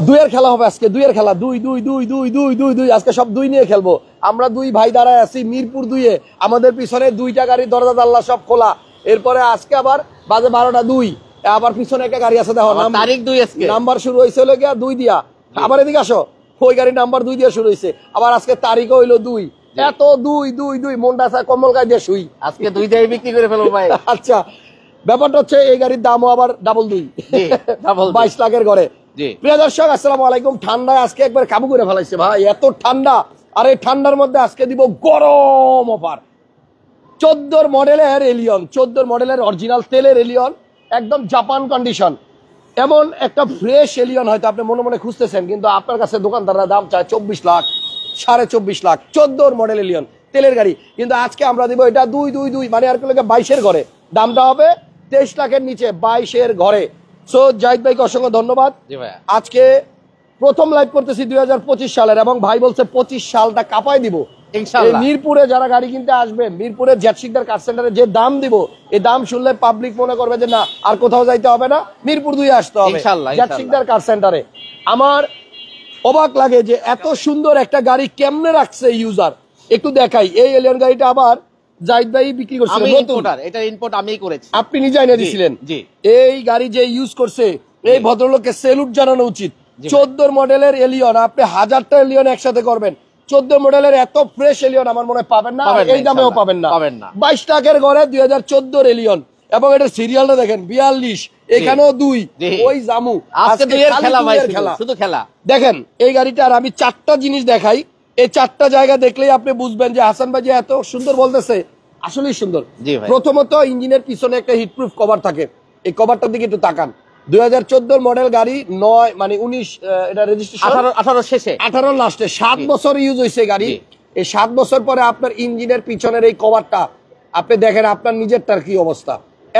দুইয়ের খেলা হবে আজকে, দুইয়ের খেলা, দুই দুই দুই দুই দুই দুই দুই আজকে সব দুই নিয়ে খেলবো। আমরা দুই ভাই দাঁড়ায় আছি মিরপুর 2-এ, আমাদের পিছনে দুইটা গাড়ির দরজা জানলা সব খোলা। এরপরে আজকে আবার বাজে 12টা 2, আবার পিছনে একটা গাড়ি আছে দেখো, তারিখ 2 আজকে নাম্বার শুরু হয়েছে হলো গিয়া 2 দিয়া, আবার এদিকে আসো, ওই গাড়ির নাম্বার 2 দিয়ে শুরু হয়েছে, আবার আজকে তারিখও হইলো 2। এত 2 2 2 মনটা চায় কম্বল গায়ে দিয়ে শুই, আজকে 2 দিয়ে বিক্রি করে ফেলবো ভাই। আচ্ছা, ব্যাপারটা হচ্ছে এই গাড়ির দামও আবার ডাবল 2, 22 লাখের ঘরে। প্রিয় দর্শক আসসালামু আলাইকুম। ঠান্ডায় আজকে একবার কাবু করে ফেলাইছে ভাই, এত ঠান্ডা। আর এই ঠান্ডার মধ্যে আজকে দিব গরম অফার। 14 মডেলের এলিয়ন, 14 মডেলের অরিজিনাল তেলের এলিয়ন, একদম জাপান কন্ডিশন। এমন একটা ফ্রেশ এলিয়ন হয়তো আপনি মনে মনে খুঁজতেছেন, কিন্তু আপনার কাছে দোকানদাররা দাম চায় 24 লাখ, 24.5 লাখ। 14 মডেল এলিয়ন তেলের গাড়ি, কিন্তু আজকে আমরা দিব এটা 2 2 2 মানে আর 22-এর ঘরে। দামটা হবে 23 লাখের নিচে, 22-এর ঘরে। সো জাহিদ ভাইকে অসংখ্য ধন্যবাদ। আজকে প্রথম লাইভ করতেছি 2025 সালের, এবং ভাই বলছে 25 সালটা কাঁপায় দিব ইনশাআল্লাহ। মিরপুরে যারা গাড়ি কিনতে আসবে, মিরপুরে জেড শিকদার কার সেন্টারে যে দাম দিব, এই দাম শুনলে পাবলিক মনে করবে যে না আর কোথাও যাইতে হবে না, মিরপুর 2-এ আসতে হবে জেড শিকদার কার সেন্টারে। আমার অবাক লাগে যে এত সুন্দর একটা গাড়ি কেমনে রাখছে ইউজার। একটু দেখাই, এই এলিয়ন গাড়িটা আবার জাহিদ ভাই বিক্রি করছে, এটা ইম্পোর্ট আমিই করেছি, আপনি নিজে এনে দিয়েছিলেন। এই গাড়ি যে ইউজ করছে এই ভদ্রলোককে সেলুট জানানো উচিত। 14 মডেলের এলিয়ন, আপনি 1000টা এলিয়ন একসাথে করবেন, 14 মডেলের এত ফ্রেশ এলিয়ন আমার মনে হয় পাবেন না, এই দামেও পাবেন না। 22 লাখের ঘরে 2014 এলিয়ন, এবং এটা সিরিয়ালটা দেখেন 42, এখানেও 2, ওই জামু। আজকে শুধু খেলা দেখেন এই গাড়িটার। আমি 4টা জিনিস দেখাই, এই 4টা জায়গা দেখলেই আপনি বুঝবেন যে হাসান ভাই যে এত সুন্দর বলতেছে আসলেই সুন্দর। প্রথমত ইঞ্জিনের পিছনে একটা হিটপ্রুফ কভার থাকে, এই কভারটার দিকে একটু তাকান। 2014 মডেল গাড়ি, 9 মানে 19, এটা রেজিস্ট্রেশন 18 শেষে, 18 লাস্টে, 7 বছর ইউজ হয়েছে গাড়ি। এই 7 বছর পরে আপনার ইঞ্জিনের পিছনের এই কভারটা আপনি দেখেন আপনার নিজেরটার কি অবস্থা।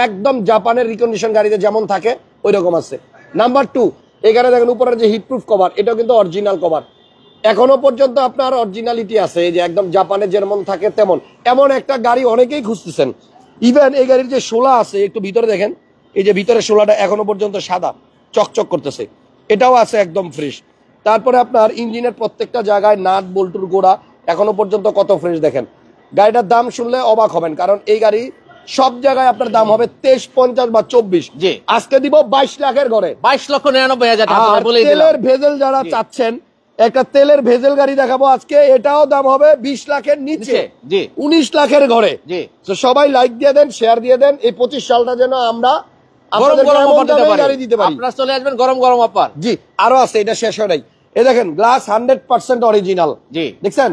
একদম জাপানের রিকন্ডিশন গাড়িতে যেমন থাকে ওই রকম আছে। নাম্বার 2, এখানে দেখেন উপরের যে হিটপ্রুফ কভার, এটাও কিন্তু অরিজিনাল কভার, এখনো পর্যন্ত আপনার অরিজিনালিটি আছে, যে একদম জাপানে যেমন থাকে তেমন। এমন একটা গাড়ি অনেকেই খুঁজতেছেন। ইভেন এই গাড়ির যে শোলা আছে, একটু ভিতরে দেখেন, এই যে ভিতরে শোলাটা এখনো পর্যন্ত সাদা চকচক করতেছে, এটাও আছে একদম ফ্রেশ। তারপরে আপনার ইঞ্জিনের প্রত্যেকটা জায়গায় নাট বল্টুর গোড়া এখনো পর্যন্ত কত ফ্রেশ দেখেন। গাড়িটার দাম শুনলে অবাক হবেন, কারণ এই গাড়ি সব জায়গায় আপনার দাম হবে 23, 50 বা 24। আজকে দিব 22 লাখের ঘরে, 22,99,000 টাকা। তেলের ভেজেল যারা চাচ্ছেন, একটা তেলের ভেজেল গাড়ি দেখাবো আজকে, এটাও দাম হবে 20 লাখের নিচে, 19 লাখের ঘরে। তো সবাই লাইক দিয়ে দেন, শেয়ার দিয়ে দেন, এই 25 সালটা যেন আমরা গাড়ি দিতে পারি। আপনারা চলে আসবেন গরম গরম অফার। জি, আরো আছে, এটা শেষ হয় নাই। এই দেখেন গ্লাস 100% অরিজিনাল, দেখছেন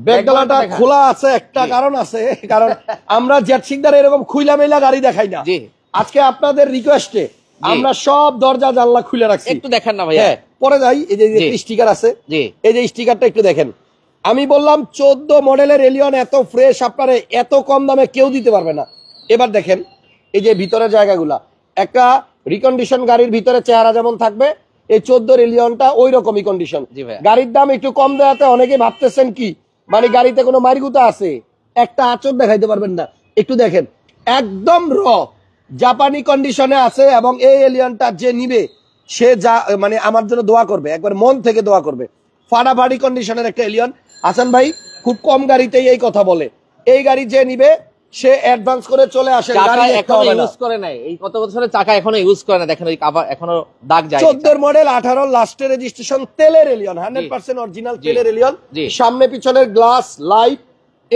ব্যাকডালাটা খোলা আছে, একটা কারণ আছে, কারণ আমরা জেড শিকদার এরকম খুইলা মেলা গাড়ি দেখাই না। আজকে আপনাদের রিকোয়েস্টে আমরা সব দরজা জানলা খুলে রাখছি, একটু দেখেন না ভাইয়া। পরে যাই, এই যে স্টিকার আছে, এই যে স্টিকারটা একটু দেখেন। আমি বললাম 14 মডেলের এলিয়ন এত ফ্রেশ আপনারা এত কম দামে কেউ দিতে পারবে না। এবার দেখেন এই যে ভিতরের জায়গাগুলা, একটা রিকন্ডিশন গাড়ির ভিতরে চেহারা যেমন থাকবে, এই 14 এলিয়নটা ওই রকমই কন্ডিশন। গাড়ির দাম একটু কম দেওয়াতে অনেকে ভাবতেছেন কি মানে গাড়িতে কোনো মারিগুতা আছে, একটা আঁচড় দেখাইতে পারবেন না। একটু দেখেন একদম র জাপানি কন্ডিশনে আছে, এবং এই এলিয়নটা যে নিবে সে যা মানে আমার জন্য দোয়া করবে, একবার মন থেকে দোয়া করবে। ফাটাফাটি কন্ডিশনের একটা এলিয়ন। হাসান ভাই খুব কম গাড়িতেই এই কথা বলে, এই গাড়ি যে নিবে সে অ্যাডভান্স করে চলে আসে, চাকা এখনো ইউজ করে নাই, এই কত বছরের চাকা এখনো ইউজ করে না, দেখেন ওই কভার এখনো দাগ যায়। 14 মডেল 18 লাস্টে রেজিস্ট্রেশন তেলের এলিয়ন, 100% অরিজিনাল তেলের এলিয়ন। সামনে পিছনের glass light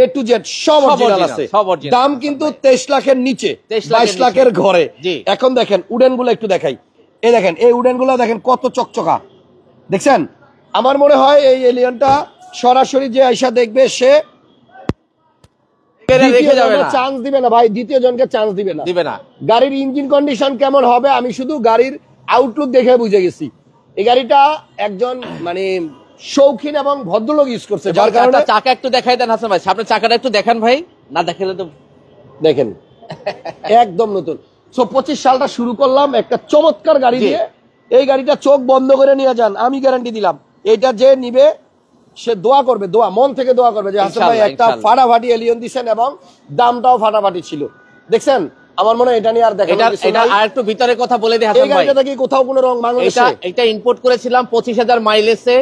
A to Z সব অরিজিনাল আছে। দাম কিন্তু 23 লাখের নিচে, 22 লাখের ঘরে। এখন দেখেন উডেন গুলো একটু দেখাই, এই দেখেন এই উডেন গুলো দেখেন কত চকচকা, দেখছেন? আমার মনে হয় এই এলিয়নটা সরাসরি যে আইসা দেখবে সে চান্স দিবে না ভাই, দ্বিতীয় জনকে চান্স দিবে না। গাড়ির ইঞ্জিন কন্ডিশন কেমন হবে আমি শুধু গাড়ির আউটলুক দেখে বুঝে গেছি। এই গাড়িটা একজন মানে শৌখিন এবং ভদ্রলোক ইউজ করছে, যার কারণে চাকা একটু দেখাই দেন হাসান ভাই, সামনে চাকাটা একটু দেখান ভাই, না দেখালে তো দেখেন একদম নতুন। 25 সালটা শুরু করলাম একটা চমৎকার গাড়ি দিয়ে। এই গাড়িটা চোখ বন্ধ করে নিয়ে যান, আমি গ্যারান্টি দিলাম এটা যে নিবে সে দোয়া করবে, দোয়া মন থেকে দোয়া করবে যে হাসান ভাই একটা ফাটাফাটি এলিয়ন দিচ্ছেন, এবং দামটাও ফাটাফাটি ছিল। দেখছেন আমার মনে হয় এটা নিয়ে আর দেখা এটা আর একটু ভিতরে কথা বলে দিই হাসান ভাই, এটা কি কোথাও কোনো রং বাংলাদেশে? এটা ইম্পোর্ট করেছিলাম 25,000 মাইলেজে,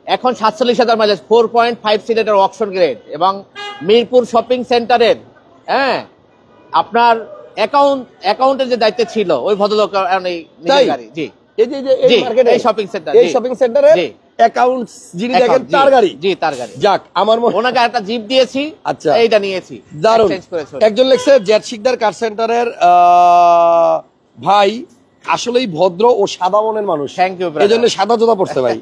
এখন 47,000 মাইলেজ, 4.5 সিলিন্ডার অকশন গ্রেড, এবং মিরপুর শপিং সেন্টারের আপনার অ্যাকাউন্টের যে দায়িত্ব ছিল ওই ভদ্রলোক গাড়ি। জি, এই মার্কেটে, এই শপিং সেন্টার, এই শপিং সেন্টারে অ্যাকাউন্টস যিনি দেখেন তার গাড়ি। জি, তার গাড়ি। যাক, আমার মনে ওনাকে একটা জিপ দিয়েছি। আচ্ছা, এইটা নিয়েছি, দারুণ। এক্সচেঞ্জ করেছি। একজন লেখছে জেড শিকদার কার সেন্টারের ভাই আসলেই ভদ্র ও সাদা মনের মানুষ। থ্যাংক ইউ, এই জন্য সাদা জোদা পড়ছে ভাই।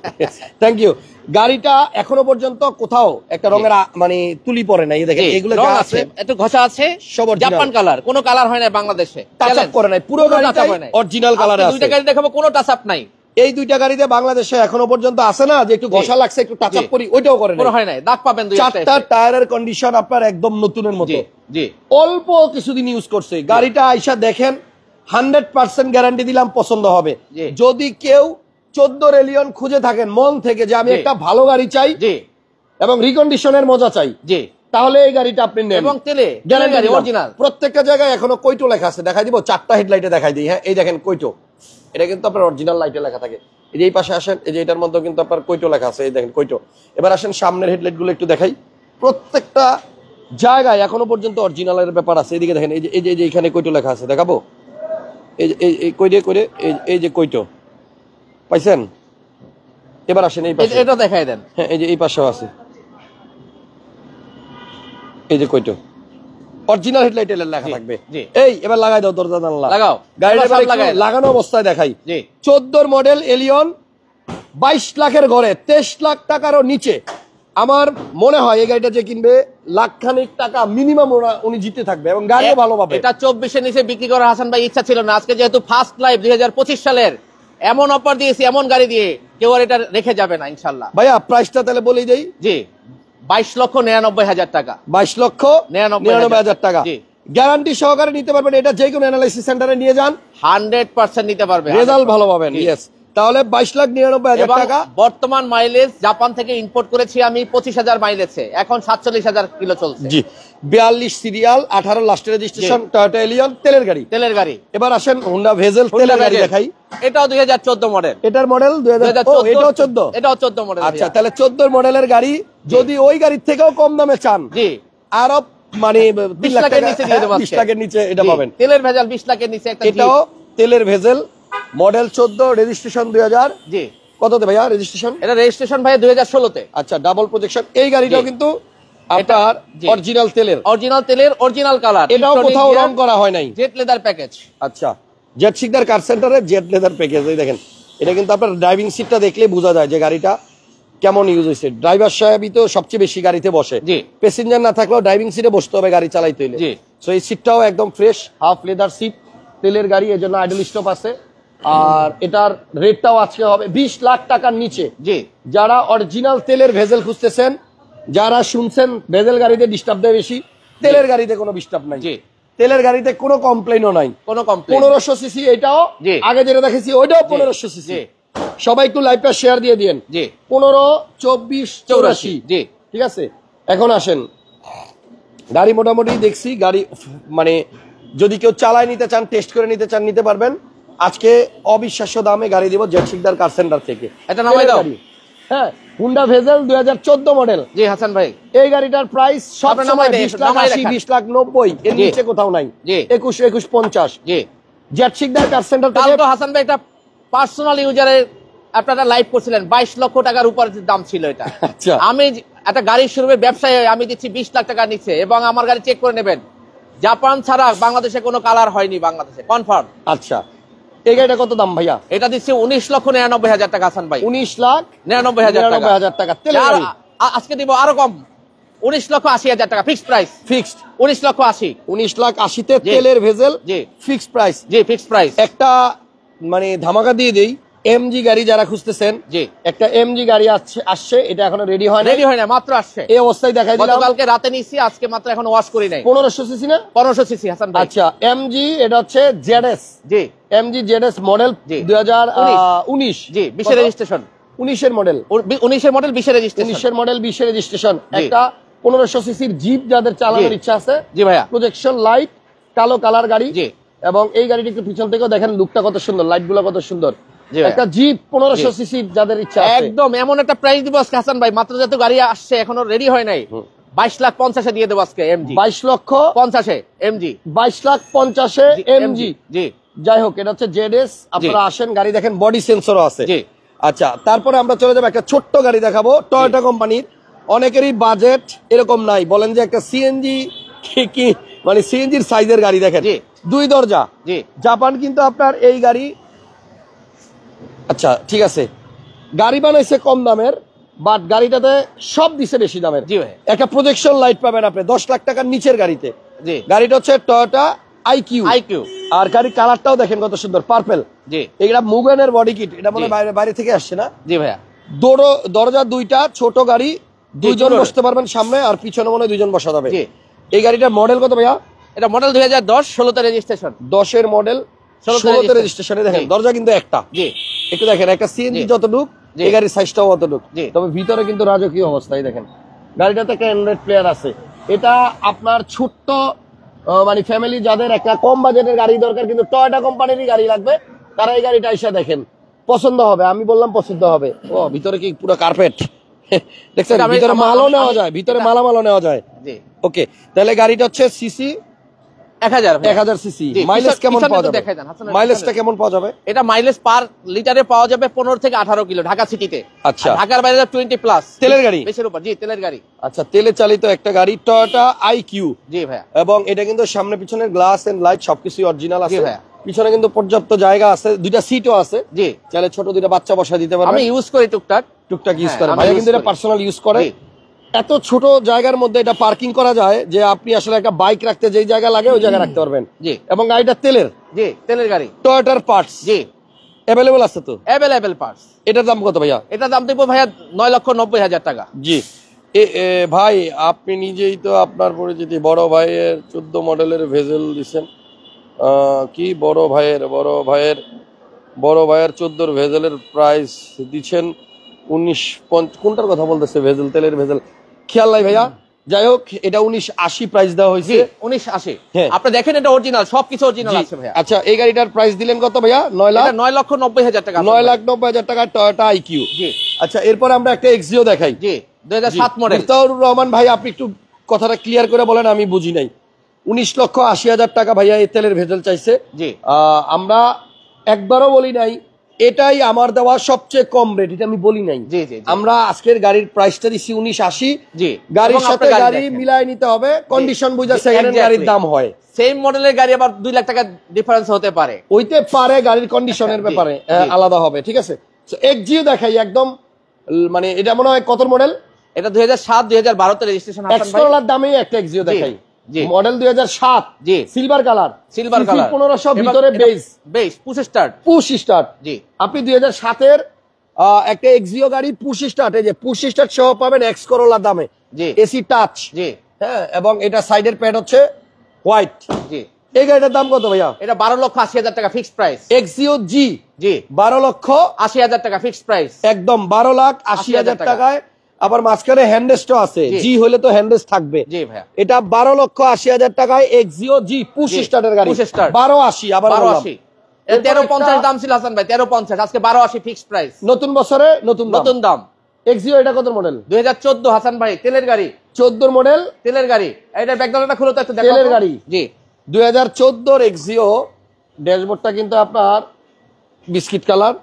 Thank you. গাড়িটা এখনো পর্যন্ত কোথাও একটা রঙের মানে তুলি পড়ে নাই, দেখেন এগুলো যা আছে একটু ঘষা আছে, সব জাপান কালার, কোনো কালার হয় না বাংলাদেশে, টাচ আপ করে নাই, পুরো গাড়িটাই অরিজিনাল কালারে আছে। দুইটা গাড়ি দেখাবো, কোনো টাচ আপ নাই। এই দুইটা গাড়িতে বাংলাদেশে এখনো পর্যন্ত আছে না যে একটু ঘষা লাগছে, একটু টাচ আপ করি, ওইটাও করে পুরো হয় নাই, দাগ পাবেন। চারটা টায়ারের কন্ডিশন আপনার একদম নতুনের মতো। জি, অল্প কিছুদিন ইউজ করছে গাড়িটা, আইসা দেখেন 100% গ্যারান্টি দিলাম পছন্দ হবে। যদি কেউ 14 রেলিয়ন খুঁজে থাকেন মন থেকে যে আমি একটা ভালো গাড়ি চাই এবং রিকন্ডিশনের মজা চাই, তাহলে এই গাড়িটা আপনি নেন। এবং তেলে গ্যারান্টি অরিজিনাল। প্রত্যেকটা জায়গায় এখনো কৈটো লেখা আছে, দেখাই দিব, 4টা হেডলাইটে দেখাই দিই। হ্যাঁ, এই দেখেন কৈটো, এটা কিন্তু আপনার অরিজিনাল লাইটে লেখা থাকে। এই যে এই পাশে আসেন, এই যে এটার মধ্যে কিন্তু আপনার কৈটো লেখা আছে, এই দেখেন কৈটো। এবার আসেন সামনের হেডলাইট গুলো একটু দেখাই, প্রত্যেকটা জায়গায় এখনো পর্যন্ত অরিজিনালের ব্যাপার আছে। এদিকে দেখেন, এই যে এখানে কৈটো লেখা আছে, দেখাবো, এই কইরে করে এই যে কৈটো পাইছেন। এবার আসেন এই পাশে, এটা দেখাই দেন। হ্যাঁ, এই যে এই পাশেও আছে, এই যে কৈটো অরিজিনাল হেডলাইটে লেখা থাকবে। এই এবার লাগাই দাও, দরজা জানলা লাগাও, গাড়িটা লাগানো অবস্থায় দেখাই। 14 মডেল এলিয়ন, 22 লাখের ঘরে, 23 লাখ টাকারও নিচে। আমার মনে হয় এই গাড়িটা যে কিনবে লাখখানিক টাকা মিনিমাম উনি জিতে থাকবে এবং গাড়িও ভালো পাবে। এটা 24 এর নিচে বিক্রি করার হাসান ভাই ইচ্ছা ছিল না। আজকে যেহেতু ফার্স্ট লাইভ 2025 সালের এমন অফার দিয়েছি, এমন গাড়ি দিয়ে কেউ আর এটা রেখে যাবে না ইনশাআল্লাহ। ভাইয়া প্রাইসটা তাহলে বলেই দেই। জি, 22,99,000 টাকা। 22,99,000 টাকা গ্যারান্টি সহকারে নিতে পারবেন। এটা যে কোনো অ্যানালাইসিস সেন্টারে নিয়ে যান, 100% নিতে পারবে, রেজাল্ট ভালো পাবেন। ইয়েস, তাহলে 22,99,000 টাকা। বর্তমান মাইলেজ জাপান থেকে ইম্পোর্ট করেছি আমি 25,000 মাইলেজে, এখন 47,000 কিলো চলছে। জি, 42 serial, 18 last registration, Toyota Allion, তেলের গাড়ি। এবার আসেন হোন্ডা ভেজেল তেলের গাড়ি দেখাই। এটাও 2014 মডেল। এটার মডেল 2014, এটাও 14। এটাও 14 মডেল। আচ্ছা, তাহলে 14 মডেলের গাড়ি যদি ওই গাড়ির থেকেও কম দামে চান, জি, আরো মানে 20 লাখের নিচে দিয়ে দেব। 20 লাখের নিচে এটা পাবেন। তেলের ভেজাল 20 লাখের নিচে একটা, এটাও তেলের ভেজেল, মডেল 14, রেজিস্ট্রেশন 2000। জি, কততে ভাইয়া রেজিস্ট্রেশন? এটা রেজিস্ট্রেশন ভাইয়া 2016 তে। আচ্ছা, ডাবল প্রজেকশন। এই গাড়িটাও কিন্তু আপনার অরিজিনাল তেলের, অরিজিনাল কালার, এটাও কোথাও রং করা হয় নাই। Jet leather package. আচ্ছা, জেট শিকদার কার সেন্টারে জেট লেদার প্যাকেজ। এই দেখেন, এটা কিন্তু আপনার ড্রাইভিং সিটটা দেখলে বোঝা যায় যে গাড়িটা কেমন ইউজ হয়েছে। ড্রাইভার সাহেবই তো সবচেয়ে বেশি গাড়িতে বসে, প্যাসেঞ্জার না থাকলেও ড্রাইভিং সিটে বসতে হবে গাড়ি চালাইতে হইলে। সো এই সিটটাও একদম ফ্রেশ, হাফ লেদার সিট, তেলের গাড়ি, এর জন্য আইডল স্টপ আছে। আর এটার রেটটাও আজকে হবে 20 লাখ টাকার নিচে। জি, যারা অরিজিনাল তেলের ভেজেল খুঁজতেছেন, যারা শুনছেন ভেজেল গাড়িতে ডিস্টার্ব দেয় বেশি, তেলের গাড়িতে কোনো ডিস্টার্ব নাই। তেলের গাড়িতে কোনো কমপ্লেইনও নাই, কোনো কমপ্লেইন। 1500 সিসি এটাও, আগে যেটা দেখেছি ওইটাও 1500 সিসি। সবাই একটু লাইভটা শেয়ার দিয়ে দিন। 15, 24, 84। জি, ঠিক আছে। এখন আসেন, গাড়ি মোটামুটি দেখছি, গাড়ি মানে যদি কেউ চালায় নিতে চান, টেস্ট করে নিতে চান, নিতে পারবেন। আজকে অবিশ্বাস্য দামে গাড়ি দিব জেড শিকদার কার সেন্টার থেকে। এটা নামাই দাও। হ্যাঁ, হুন্ডা ভেজেল 2014 মডেল। জি হাসান ভাই, এই গাড়িটার প্রাইস সব সময় 20 লাখ 80, 20 লাখ 90, এর নিচে কোথাও নাই। 21, 21, 50। জি, জেড শিকদার কার সেন্টার থেকে। তো হাসান ভাই একটা পার্সোনাল ইউজারের আপনারা লাইভ করছিলেন, 22 লক্ষ টাকার উপর দাম ছিল এটা। আচ্ছা, আমি একটা গাড়ির শোরুমের ব্যবসায়ী, আমি দিচ্ছি 20 লাখ টাকা নিচ্ছে, এবং আমার গাড়ি চেক করে নেবেন, জাপান ছাড়া বাংলাদেশে কোনো কালার হয়নি, বাংলাদেশে কনফার্ম। আচ্ছা, এই গাড়িটা কত দাম ভাইয়া? এটা দিচ্ছি 19,99,000 টাকা হাসান ভাই। 19,99,000 টাকা। আজকে দিব আরো কম, 19,80,000 টাকা ফিক্সড প্রাইস। ফিক্সড 19,80,000। 19,80,000 তে তেলের ভেজেল। জি, ফিক্সড প্রাইস। জি, ফিক্সড প্রাইস। একটা মানে ধামাকা দিয়ে দেই, এমজি গাড়ি যারা খুঁজতেছেন, জি, একটা এমজি গাড়ি আসছে, এটা এখনো রেডি হয় না, মাত্র আসছে। এই অবস্থায় দেখাই দিলাম, গতকালকে রাতে নিছি, আজকে মাত্র এখন ওয়াশ করি নাই। 1500 সিসি না? 1500 সিসি হাসান ভাই। আচ্ছা, এমজি, এটা হচ্ছে জেডএস। জি, এমজি জেডএস মডেল 2019। জি, 20 এর রেজিস্ট্রেশন। 19 এর মডেল, 19 এর মডেল, 20 এর রেজিস্ট্রেশন। 19 এর মডেল, 20 এর রেজিস্ট্রেশন। একটা 1500 সিসির জিপ যাদের চালানোর ইচ্ছা আছে, জি ভাইয়া, প্রজেকশন লাইট, কালো কালার গাড়ি জি। এবং এই গাড়িটি একটু পিছন থেকেও দেখেন লুকটা কত সুন্দর, লাইট গুলো কত সুন্দর। জি ভাইয়া। একটা জিপ 1500 সিসি যাদের ইচ্ছা আছে, একদম এমন একটা প্রাইস দিব আজকে হাসান ভাই, মাত্র যত গাড়ি আসছে এখনো রেডি হয় নাই, 22,50,000 দিয়ে দেবো আজকে এমজি। 22,50,000 এমজি। 22,50,000 এমজি। জি যাই হোক, এটা হচ্ছে জেডএস। আপনারা আসেন, গাড়ি দেখেন, বডি সেন্সরও আছে। জি। আচ্ছা, তারপরে আমরা চলে যাবো একটা ছোট্ট গাড়ি দেখাবো টয়োটা কোম্পানির। অনেকেরই বাজেট এরকম নাই, বলেন যে একটা সিএনজি কি মানে সিএনজির সাইজের গাড়ি দেখেন, জি। 2 দরজা। জি। জাপান কিন্তু আপনার এই গাড়ি, আচ্ছা ঠিক আছে, গাড়ি বানাইছে কম দামের, বাট গাড়িটাতে সব দিছে বেশি দামের। জি ভাই। একটা প্রজেকশন লাইট পাবেন আপনি 10 লাখ টাকার নিচের গাড়িতে। জি। গাড়িটা হচ্ছে টয়োটা আইকিউ। আইকিউ। আর গাড়ির কালারটাও দেখেন কত সুন্দর, পার্পল। জি। এটা মুগেনের বডি কিট, এটা মনে জি। হয় বাইরে থেকে আসছে না? জি ভাইয়া। দরজা 2টা, ছোট গাড়ি, 2 জন জি, বসতে পারবেন সামনে, আর পিছনে মনে হয় 2 জন বসা যাবে। জি। এই গাড়িটার মডেল কত ভাইয়া? এটা মডেল 2010, 16তে রেজিস্ট্রেশন। 10-এর মডেল, 16তে রেজিস্ট্রেশনে। দেখেন জি। দরজা কিন্তু একটা। জি। একটু দেখেন, একটা সিএনজি জি। যতটুক, জি। এই গাড়ির সাইজটাও অতটুক। জি। তবে ভিতরে কিন্তু রাজকীয় অবস্থা। এই দেখেন, গাড়িটাতে একটা অ্যান্ড্রয়েড প্লেয়ার আছে। এটা আপনার ছোট্ট মানে ফ্যামিলি যাদের একটা কম বাজেটের গাড়ি দরকার, কিন্তু টয়োটা কোম্পানিরই গাড়ি লাগবে, তারা এই গাড়িটা এসে দেখেন, পছন্দ হবে। আমি বললাম পছন্দ হবে। ও, ভিতরে কি পুরো কার্পেট দেখছেন? এটা আমি- ভিতরে মালও আমি- নেওয়া যায়, ভিতরে মালামালও নেওয়া যায়। জি। ওকে, তাহলে গাড়িটা হচ্ছে সিসি 1000 ভাইয়া। 1000 সিসি। জি, মাইলেজ কেমন পিছনে পাওয়া তো যাবে? দেখাই দেন, হাসান ভাই, মাইলেজটা পিছনে। কেমন পাওয়া যাবে? এটা মাইলেজ পার লিটারে পাওয়া যাবে 15 থেকে 18 কিলো ঢাকা সিটিতে। আচ্ছা। আর ঢাকার বাইরে 20 প্লাস। তেলের গাড়ি? বেশির উপর। জি, তেলের গাড়ি। আচ্ছা, তেলে চালিত একটা গাড়ি টয়োটা আইকিউ। জি ভাইয়া। এবং এটা কিন্তু সামনে পিছনের গ্লাস এন্ড লাইট সবকিছুই অরিজিনাল আছে। জি ভাইয়া। পিছনে কিন্তু পর্যাপ্ত জায়গা আছে, 2টা সিটও আছে। জি। চাইলে ছোট 2টা বাচ্চা বসা দিতে পারবেন। আমি ইউজ করি টুকটাক। টুকটাক ইউজ হ্যাঁ, করে, আমি ভাইয়া use কিন্তু এটা করি। পার্সোনাল ইউজ করে। জি। এত ছোট জায়গার মধ্যে এটা পার্কিং করা যায় যে আপনি আসলে একটা বাইক রাখতে যেই জায়গা লাগে ওই জায়গায় রাখতে পারবেন। জি। এবং গাড়িটা তেলের, জি, তেলের গাড়ি। টয়োটার পার্টস জি। অ্যাভেলেবল আছে তো? Available parts. এটার দাম কত ভাইয়া? এটা দাম দেবো ভাইয়া 9,90,000 টাকা। জি। ভাই, আপনি নিজেই তো আপনার পরিচিতি, বড় ভাইয়ের 14 মডেলের ভেজেল দিচ্ছেন। কি বড় ভাইয়ের 14 ভেজেলের প্রাইস দিচ্ছেন 19, কোনটার কথা বলতেছে? ভেজেল, তেলের ভেজেল খেয়াল নাই ভাইয়া। যাই হোক, এটা 1980 প্রাইস দেওয়া হয়েছে। জি, 1980। হ্যাঁ। আপনি দেখেন এটা অরিজিনাল, সবকিছু অরিজিনাল আছে ভাইয়া। আচ্ছা, এই গাড়িটার প্রাইস দিলেন কত ভাইয়া? 9,90,000 টাকা। 9,90,000 টাকা টয়োটা আইকিউ। জি। আচ্ছা, এরপর আমরা একটা এক্সিও দেখাই। জি, 2007 মডেল। মিফতাহুর রহমান ভাই, আপনি একটু কথাটা ক্লিয়ার করে বলেন, আমি বুঝি নাই। 19,80,000 টাকা ভাইয়া এই তেলের ভেজেল চাইছে। জি। আমরা একবারও বলি নাই এটাই আমার দেওয়া সবচেয়ে কম রেট, এটা আমি বলি নাই। জি, জি, জি। আমরা আজকের গাড়ির প্রাইসটা দিচ্ছি 1980। জি। গাড়ির এবং সাথে আপনার গাড়ি দেখেন। মিলাই নিতে হবে, কন্ডিশন বুঝা জি, সেকেন্ড হ্যান্ড exactly। গাড়ির দাম হয়। সেম মডেলের গাড়ি আবার 2 লাখ টাকা ডিফারেন্স হতে পারে। হইতে পারে, গাড়ির কন্ডিশনের জি, ব্যাপারে জি। আলাদা হবে, ঠিক আছে। এক্সিও দেখাই একদম, মানে এটা মনে হয় কত মডেল? এটা 2007, 2012 তে রেজিস্ট্রেশন হাসান ভাই। এক্সট্রলার দামেই একটা এক্সিও দেখাই। জি। মডেল 2007। জি। Silver colour. Silver colour. 1500 ভিতরে base push start. Push start. জি। আপনি 2007-এর একটা এক্সিও গাড়ি পুশ স্টার্ট, এই যে পুশ স্টার্ট সহ পাবেন এক্স করোলা দামে। জি। AC touch. জি। হ্যাঁ, এবং এটা সাইডের প্যাড হচ্ছে হোয়াইট। জি। এই গাড়িটার দাম কত ভাইয়া? এটা 12,80,000 টাকা ফিক্সড প্রাইস। এক্সিও জি। জি। 12,80,000 টাকা ফিক্সড প্রাইস। একদম 12,80,000 টাকায়। আবার মাঝখানে হ্যান্ডরেস্টও আছে, জি। জি হলে তো হ্যান্ডরেস্ট থাকবে। জি ভাইয়া। এটা 12,80,000 টাকায় এক্সিও জি পুশ জি, স্টার্টের গাড়ি। Push start. 12,80 আবার বললাম। 12,80। 13,50 দাম ছিল হাসান ভাই, 13,50। আজকে 12,80 ফিক্সড প্রাইস। নতুন বছরে নতুন নতুন দাম। এক্সিও এটা কত মডেল? 2014 হাসান ভাই, তেলের গাড়ি। 14 মডেল তেলের গাড়ি। এটা ব্যাকগ্রাউন্ডটা খুলে তো একটু দেখো। তেলের গাড়ি। জি। 2014 এক্সিও। ড্যাশবোর্ডটা কিন্তু আপনার বিস্কিট কালার,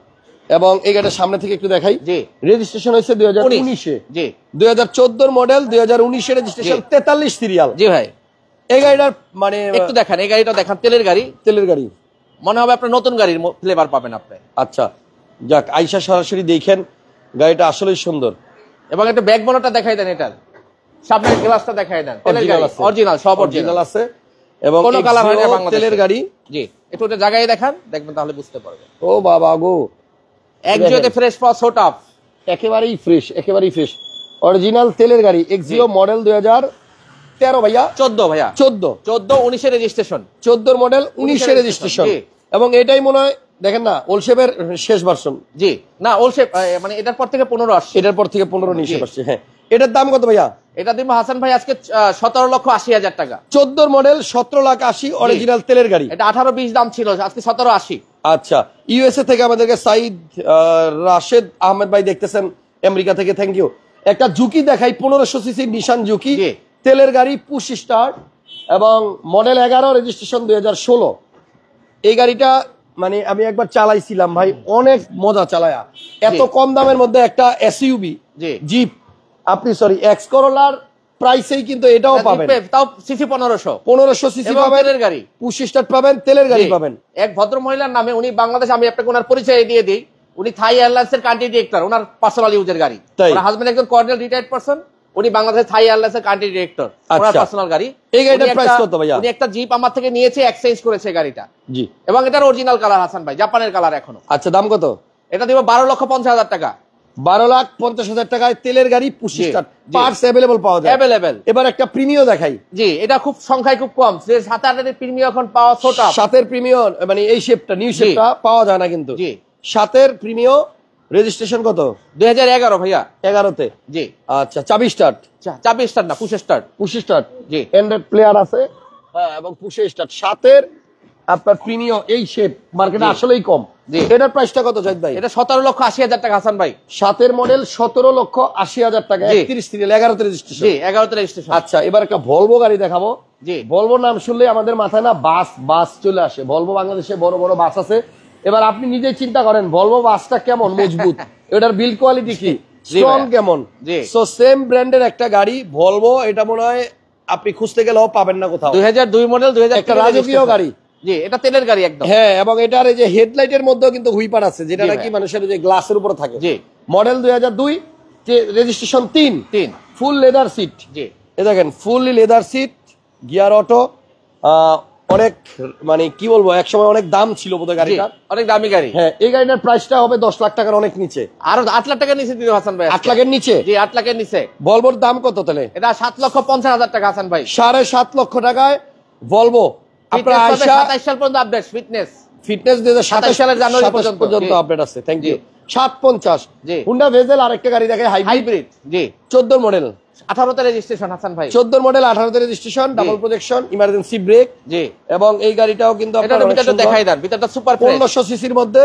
এবং এই গাড়ির সামনে থেকে একটু দেখাই। জি। রেজিস্ট্রেশন হয়েছে 2019-এ। জি। 2014 মডেল, 2019-এ রেজিস্ট্রেশন, জি। 43 সিরিয়াল। জি ভাই। এই গাড়িটার মানে একটু দেখান, এই গাড়িটা দেখান, তেলের গাড়ি। তেলের গাড়ি মনে হবে আপনার নতুন গাড়ির ফ্লেভার পাবেন আপনি। আচ্ছা, যাক, আইসা সরাসরি দেখেন, গাড়িটা আসলেই সুন্দর। এবং একটা ব্যাক বোনারটা দেখাই দেন, এটার সামনের গ্লাসটা দেখাই দেন। তেলের গাড়ি অরিজিনাল, সব অরিজিনাল আছে। এবং কোনো কালার হয় না এক্সিও বাংলাদেশে। তেলের গাড়ি। জি। একটু ওটা জায়গায় দেখান, দেখবেন তাহলে বুঝতে পারবেন। ও বাবা গো, একজোতে ফ্রেশ পাওয়া সোট আপ। একেবারেই ফ্রেশ, একেবারেই ফ্রেশ অরিজিনাল তেলের গাড়ি। এক্সিও মডেল 2013 ভাইয়া। 14 ভাইয়া। 14 19-এ রেজিস্ট্রেশন। 14 মডেল, 19-এ রেজিস্ট্রেশন। জি। এবং এটাই মনে হয়, দেখেন না, ওলশেপের শেষ ভার্সন। জি। না, ওলশেপ মানে এটার পর থেকে 15 আসছে। এটার পর থেকে 15 নিয়ে জি। আসছে। হ্যাঁ, এটার দাম কত ভাইয়া? এটা দিব হাসান ভাই আজকে 17,80,000 টাকা। 14 মডেল 17,80,000 অরিজিনাল তেলের গাড়ি। এটা 18-20 দাম ছিল, আজকে 17,80। আচ্ছা, ইউএসএ থেকে আমাদেরকে সাইদ রাশেদ আহমেদ ভাই দেখতেছেন আমেরিকা থেকে, থ্যাংক ইউ। একটা জুকি দেখাই, 1500 সিসি নিশান জুকি, তেলের গাড়ি, পুশ স্টার্ট এবং মডেল 11, রেজিস্ট্রেশন 2016। এই গাড়িটা মানে আমি একবার চালাইছিলাম ভাই, অনেক মজা চালায়া। এত কম দামের মধ্যে একটা এসইউবি জিপ আপনি এক্স করোলার প্রাইসেই কিন্তু এটাও পাবেন, তাও সিসি 1500 সিসি পাবেন, তেলের গাড়ি, পুশ স্টার্ট পাবেন, তেলের গাড়ি পাবেন। এক ভদ্র মহিলার নামে, উনি বাংলাদেশ, আমি আপনাকে ওনার পরিচয় দিয়ে দিই, উনি থাই এয়ারলাইন্স এর কান্ট্রি ডিরেক্টর, ওনার পার্সোনাল ইউজের গাড়ি। ওনার হাজবেন্ড একজন কর্নেল রিটায়ার্ড পারসন, উনি বাংলাদেশের থাই এয়ারলাইন্স এর কান্ট্রি ডিরেক্টর, ওনার পার্সোনাল গাড়ি। এই গাড়িটার প্রাইস কত ভাইয়া? উনি একটা জিপ আমার থেকে নিয়েছে, এক্সচেঞ্জ করেছে গাড়িটা, জি, এবং এটার অরিজিনাল কালার হাসান ভাই, জাপানের কালার এখনো। আচ্ছা, দাম কত? এটা দিব 12,50,000 টাকা। 12,50,000 টাকায় তেলের গাড়ি, পুশ স্টার্ট, পার্টস अवेलेबल পাওয়া যায়, अवेलेबल। এবার একটা প্রিমিও দেখাই। জি, এটা খুব সংখ্যায় খুব কম, যে 7-8 প্রিমিও এখন পাওয়া ছোট। 7 প্রিমিও মানে এই শেপটা, নিউ শেপটা পাওয়া যায় না কিন্তু। জি, 7 প্রিমিও, রেজিস্ট্রেশন কত? 2011 ভাইয়া, 11তে। জি, আচ্ছা, চাবি স্টার্ট, চাবি স্টার্ট না, পুশ স্টার্ট। পুশ স্টার্ট, জি, অ্যান্ড্রয়েড প্লেয়ার আছে, হ্যাঁ, এবং পুশে স্টার্ট। 7 আপনার প্রিমিও এই শেপ মার্কেটে আসলেই কম। এটার প্রাইসটা কত জাহিদ ভাই? এটা 17,80,000 টাকা হাসান ভাই। 7 মডেল 17,80,000 টাকা, 31 সিরিয়াল, 11তে রেজিস্ট্রেশন। জি, 11তে রেজিস্ট্রেশন। আচ্ছা, এবার একটা ভলভো গাড়ি দেখাবো। জি, ভলভো নাম শুনলে আমাদের মাথায় না বাস চলে আসে। ভলভো বাংলাদেশে বড় বড় বাস আছে। এবার আপনি নিজেই চিন্তা করেন ভলভো বাসটা কেমন মজবুত, এটার বিল্ড কোয়ালিটি কি, স্ট্রং কেমন। সো সেম ব্র্যান্ডের একটা গাড়ি ভলভো, এটা মনে হয় আপনি খুঁজতে গেলেও পাবেন না কোথাও। 2002 মডেল, 2000 একটা রাজকীয় গাড়ি। জি, এটা তেলের গাড়ি একদম। হ্যাঁ, এবং এটার এই যে হেডলাইটের মধ্যেও কিন্তু হুইপার আছে, যেটা নাকি মানুষের যে গ্লাসের উপরে থাকে। জি, model 2002, registration 3, full leather seat. জি, এই দেখেন fully leather seat, gear auto, অনেক মানে কি বলবো, এক সময় অনেক দাম ছিল বোধহয় গাড়িটা, অনেক দামি গাড়ি। হ্যাঁ, এই গাড়িটার প্রাইসটা হবে 10 লাখ টাকার অনেক নিচে, আরো 8 লাখ টাকার নিচে দিও হাসান ভাই। 8 লাখের নিচে? জি, 8 লাখের নিচে। ভলভোর দাম কত তাহলে? এটা 7,50,000 টাকা হাসান ভাই। 7.5 লক্ষ টাকায় ভলভো। আপনার 27 সাল পর্যন্ত আপডেট, ফিটনেস 2027 সালের জানুয়ারি পর্যন্ত আপডেট আছে। Thank you. 750। হুন্ডা ভেজেল, আরেকটা গাড়ি দেখে হাইব্রিড। জি, 14 মডেল, 18তে রেজিস্ট্রেশন হাসান ভাই। 14 মডেল, 18তে registration, double projection, emergency brake. জি, এবং এই গাড়িটাও কিন্তু আপনারা ভিতরটা দেখাই দেন, ভিতরটা সুপার ফ্রেশ। 1500 সিসির মধ্যে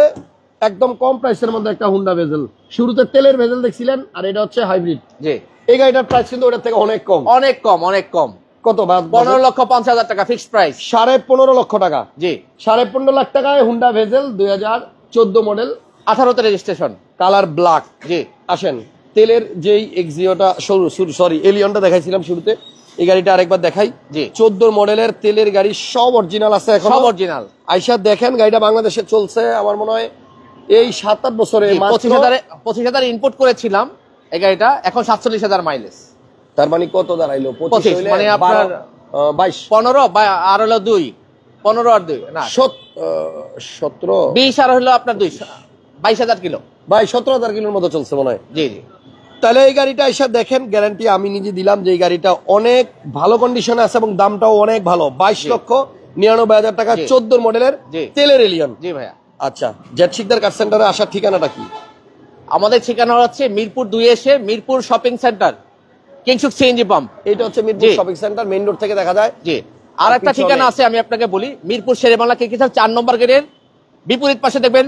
একদম কম প্রাইসের মধ্যে একটা হুন্ডা ভেজেল। শুরুতে তেলের ভেজেল দেখছিলেন, আর এটা হচ্ছে হাইব্রিড। জি, এই গাড়িটার প্রাইস কিন্তু ওটার থেকে অনেক কম, অনেক কম, অনেক কম। কত? 15,50,000 টাকা ফিক্সড প্রাইস। 15.5 লক্ষ টাকা। জি, 15.5 লাখ টাকায় হুন্ডা ভেজেল, 2014 মডেল, 18তে রেজিস্ট্রেশন, কালার ব্ল্যাক। জি, আসেন তেলের যেই এক্সিওটা, এলিয়নটা দেখাইছিলাম শুরুতে, এই গাড়িটা আরেকবার দেখাই। জি, 14 মডেলের তেলের গাড়ি, সব অরিজিনাল আছে এখন, সব অরিজিনাল। আইসা দেখেন গাড়িটা বাংলাদেশে চলছে আমার মনে হয় এই 7-8 বছরে 25,000 ইনপুট করেছিলাম এই গাড়িটা, এখন 47,000 মাইলেজ। তার মানে কত দাঁড়াইলো? 25 মানে আপনার 22, 15 আর হলো 2, 15 আর 2 না 17, 20 আর হলো আপনার 2, 22,000 কিলো, 17,000 কিলোর মতো চলছে মনে হয়। জি জি। তাহলে এই গাড়িটা এসে দেখেন, গ্যারান্টি আমি নিজে দিলাম যে এই গাড়িটা অনেক ভালো কন্ডিশনে আছে এবং দামটাও অনেক ভালো। 22,99,000 টাকা, 14 মডেলের তেলের এলিয়ন। জি ভাইয়া। আচ্ছা, জেড শিকদার কার সেন্টারে আসার ঠিকানাটা কি? আমাদের ঠিকানা হচ্ছে মিরপুর 2 এসে Mirpur shopping centre, Kingshuk CNG pump. এটা হচ্ছে Mirpur shopping centre, main road থেকে দেখা যায়। জি, আর একটা ঠিকানা আছে আমি আপনাকে বলি, মিরপুর শেরেবাংলা কেকিসার 4 নম্বর গেটের বিপরীত পাশে দেখবেন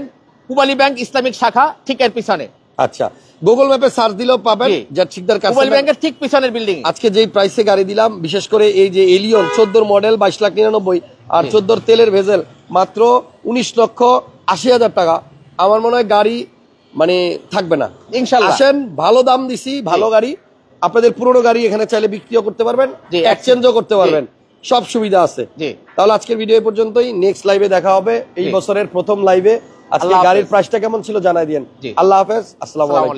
পূবালী ব্যাংক ইসলামিক শাখা, ঠিক এর পিছনে। আচ্ছা, গুগল ম্যাপে সার্চ দিলেও পাবেন জেড শিকদার কার পূবালী ব্যাংকের ঠিক পিছনের বিল্ডিং। আজকে যেই প্রাইসে গাড়ি দিলাম, বিশেষ করে এই যে এলিয়ন 14 মডেল 22,99,000 আর 14 তেলের ভেজেল মাত্র 19,80,000 টাকা, আমার মনে হয় গাড়ি মানে থাকবে না ইনশাআল্লাহ। আসেন, ভালো দাম দিছি, ভালো গাড়ি। আপনাদের পুরনো গাড়ি এখানে চাইলে বিক্রিও করতে পারবেন, এক্সচেঞ্জও করতে পারবেন, সব সুবিধা আছে। তাহলে আজকের ভিডিও এই পর্যন্তই। নেক্সট লাইভে দেখা হবে, এই বছরের প্রথম লাইভে। আজকে গাড়ির প্রাইসটা কেমন ছিল জানাই দিন। আল্লাহ হাফেজ, আসসালামু আলাইকুম।